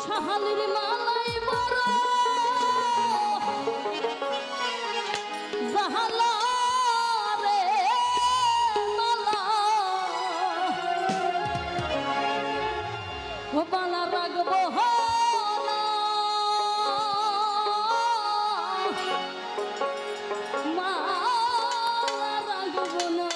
শাহালির মালাই বড় জাহালা রে মালা ও বালা রাখবো না মালা রাখবো না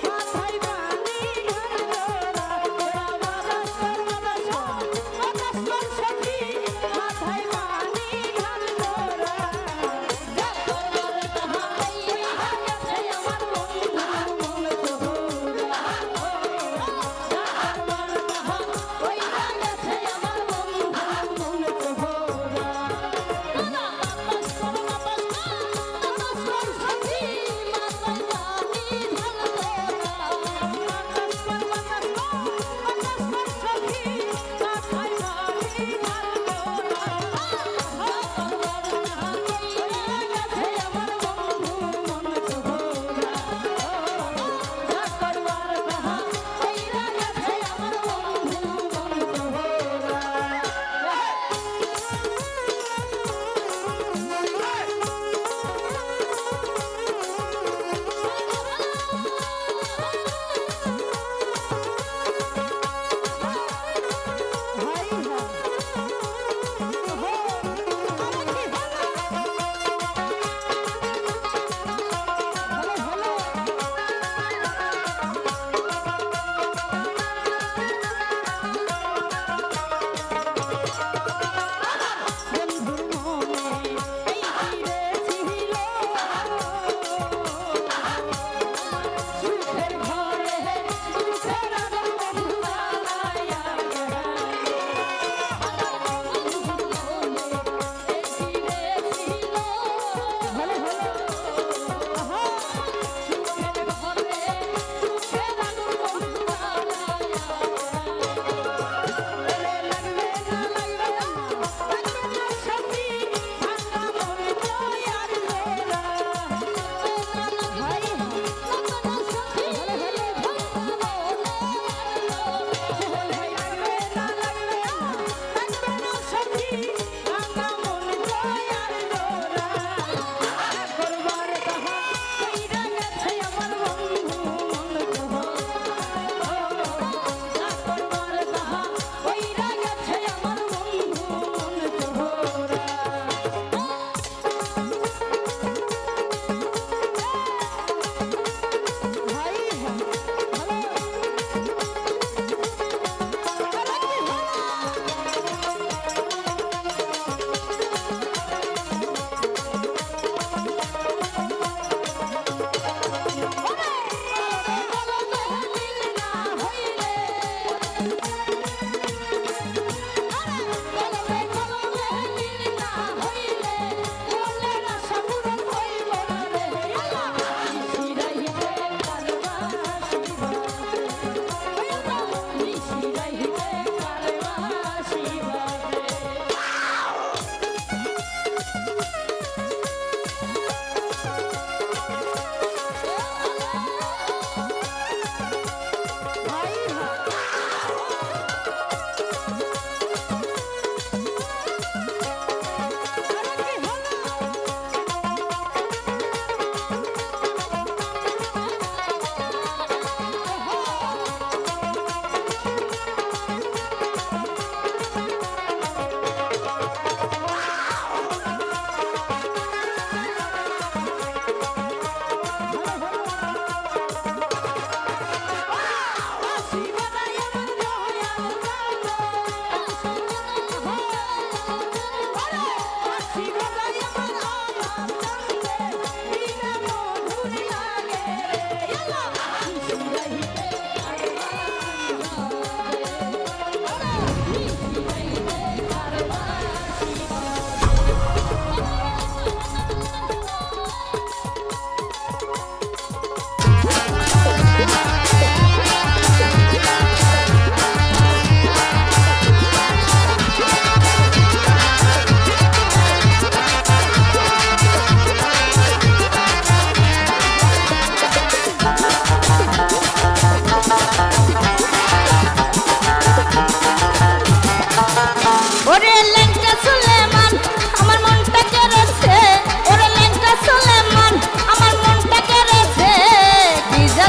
মাথায় বানি ঘর জোড়া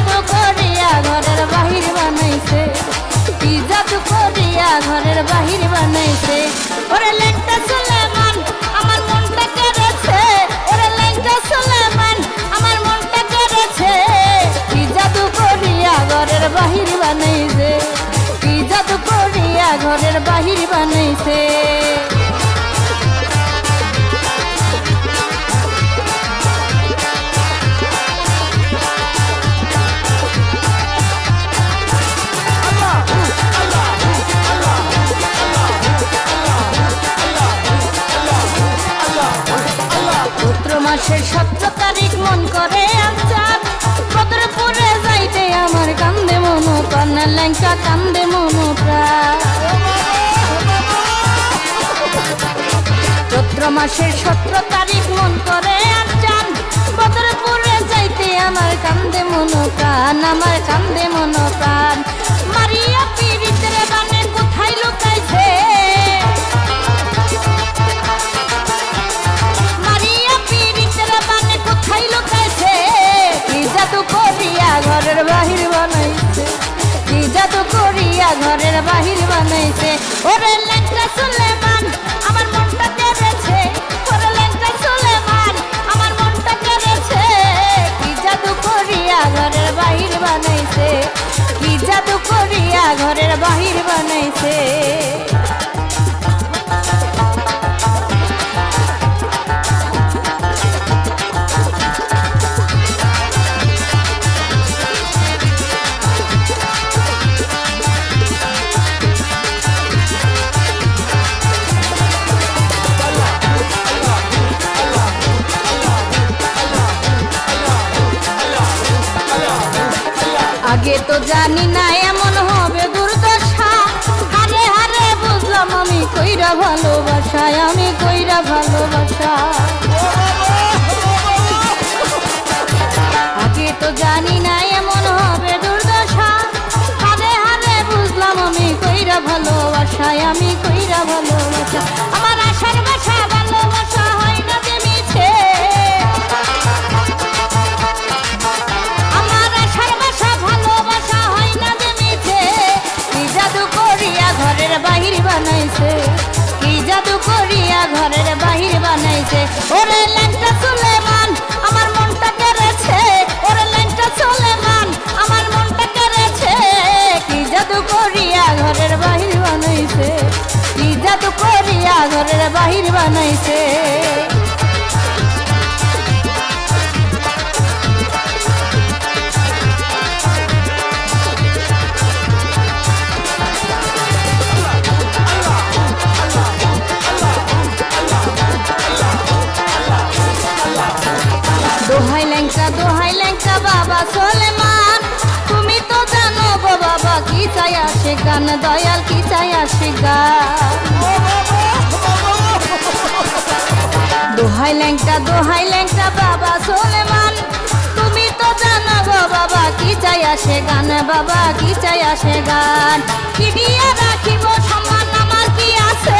জাদু করিয়া ঘরের বাহির বানাইছে, কি জাদু করিয়া ঘরের বাহির বানাইছে। ওরে ল্যাংটা সুলেমান আমার মনটা কেড়েছে, ওরে ল্যাংটা সুলেমান আমার মনটা কেড়েছে, কি জাদু করিয়া ঘরের বাহির বানাইছে, কি জাদু করিয়া ঘরের বাহির বানাইছে। মাসের 17 তারিখ মন করে আচার, বদরপুরে যাইতে আমার কান্দে মন প্রাণ, ল্যাংটা কান্দে মন প্রাণ। চৈত্র মাসের 17 তারিখ মন করে আচার, বদরপুরে যাইতে আমার কান্দে মন প্রাণ, আমার কান্দে মন প্রাণ। মারিয়া পীড়িতের বানে কোথায় লুকাইছে, ঘরের বাহির বানাইছে, কি জাদু করিয়া ঘরের বাহির বানাইছে। ওরে ল্যাংটা সুলেমান আমার মনটা কেড়েছে, ওরে ল্যাংটা সুলেমান আমার মনটা কেড়েছে, কি জাদু করিয়া ঘরের বাহির বানাইছে, কি জাদু করিয়া ঘরের বাহির বানাইছে। আগে তো জানি না এমন হবে দুর্দশা, হারে হারে বুঝলাম আমি কইরা ভালোবাসা, আমি কইরা ভালোবাসা। আগে তো জানি না এমন হবে দুর্দশা, হারে হারে বুঝলাম আমি কইরা ভালোবাসা, আমি কইরা ভালোবাসা। আমার আশার বাসা ভালোবাসা হয় না যে মিছে, ঘরের বাহির বানাইছে, কি জাদু করিয়া ঘরের বাহির বানাইছে। ওরে ল্যাংটা সুলেমান আমার মনটা কেড়েছে, ওরে ল্যাংটা সুলেমান আমার মনটা কেড়েছে, কি জাদু করিয়া ঘরের বাহির বানাইছে, কি জাদু করিয়া ঘরের বাহির বানাইছে। দোহাই ল্যাংটা বাবা সুলেমান, তুমি তো জানো গো বাবা কি চাই আসে গান, দয়াল কি চাই আসে গান। দোহাই ল্যাংটা বাবা সুলেমান, তুমি তো জানো গো বাবা কি চাই আসে গান, বাবা কি চাই আসে গান। কি দিয়া রাখিব সম্মান আমার কি আছে,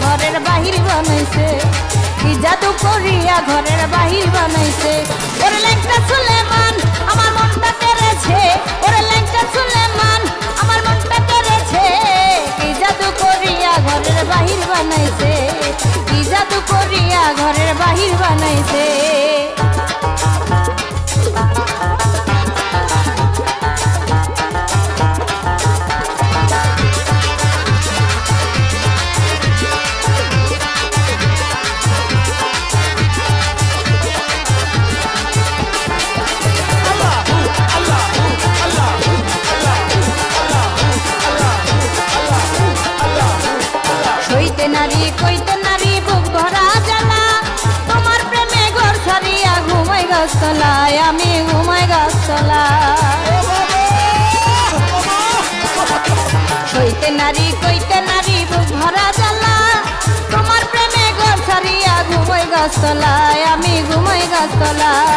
ঘরের বাহির বানাইছে, কি জাদু করিয়া ঘরের বাহির বানাইছে। ওরে ল্যাংটা সুলেমান আমার মনটা কেড়েছে, ওরে ল্যাংটা সুলেমান আমার মনটা কেড়েছে, কি জাদু করিয়া ঘরের বাহির বানাইছে, কি জাদু করিয়া ঘরের বাহির বানাইছে। কইতে নারী বুক ভরা জ্বালা, তোমার প্রেমে ঘর ছাড়িয়া ঘুমাই গাছতলায়, আমি ঘুমাই গাছতলায়। কইতে নারী বুক ভরা জ্বালা, তোমার প্রেমে ঘর ছাড়িয়া ঘুমাই গাছতলায়, আমি ঘুমাই গাছতলায়।